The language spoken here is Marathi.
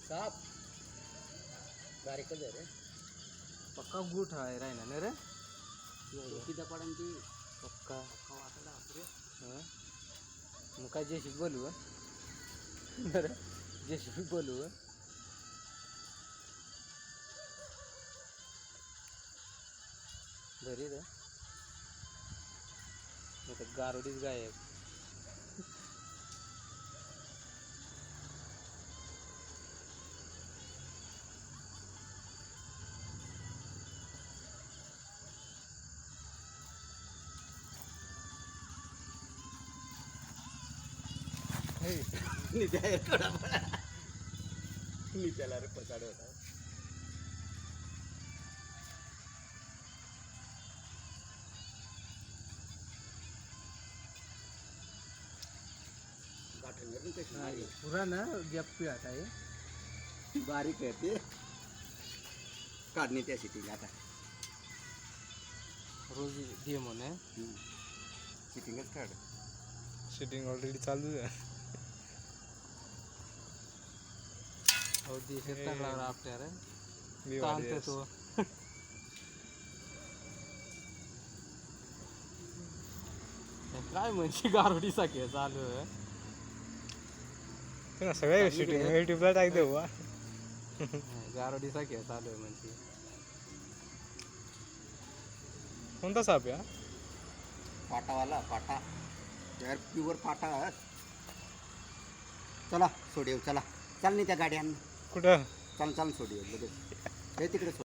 साप बारीकच आहे रे. पक्का गुठ आहे राहिना ना रे. किती पडन ती पक्का वाटला रे. हां मग काय जेशी बोलू बरं जेशी बोलू बरी रे. मग गारोडीच गायब. नित्याला रे पसाड होता. गाठण कशी पुरा ना गॅप पिळत आहे. बारीक आहे ते काढणे त्या सिटिंग आता रोज दे म्हणे सिटिंगच काढ. शूटिंग ऑलरेडी चालू आहे. हो देशात चांगला आपल्या रे मी चालते तो. काय म्हणजे गारोडी साखी चालू आहे. सगळ्या शूटिंग युट्यूबला टाक देऊ बा. गारोडी साखी चालू आहे म्हणजे. कोणता साप या पाटावाला पाटा यार प्युअर पाटा. चला सोड येऊ चला. चल नाही त्या गाड्यान कुठं चल चल सोड येऊ लगेच हे तिकडे सोड.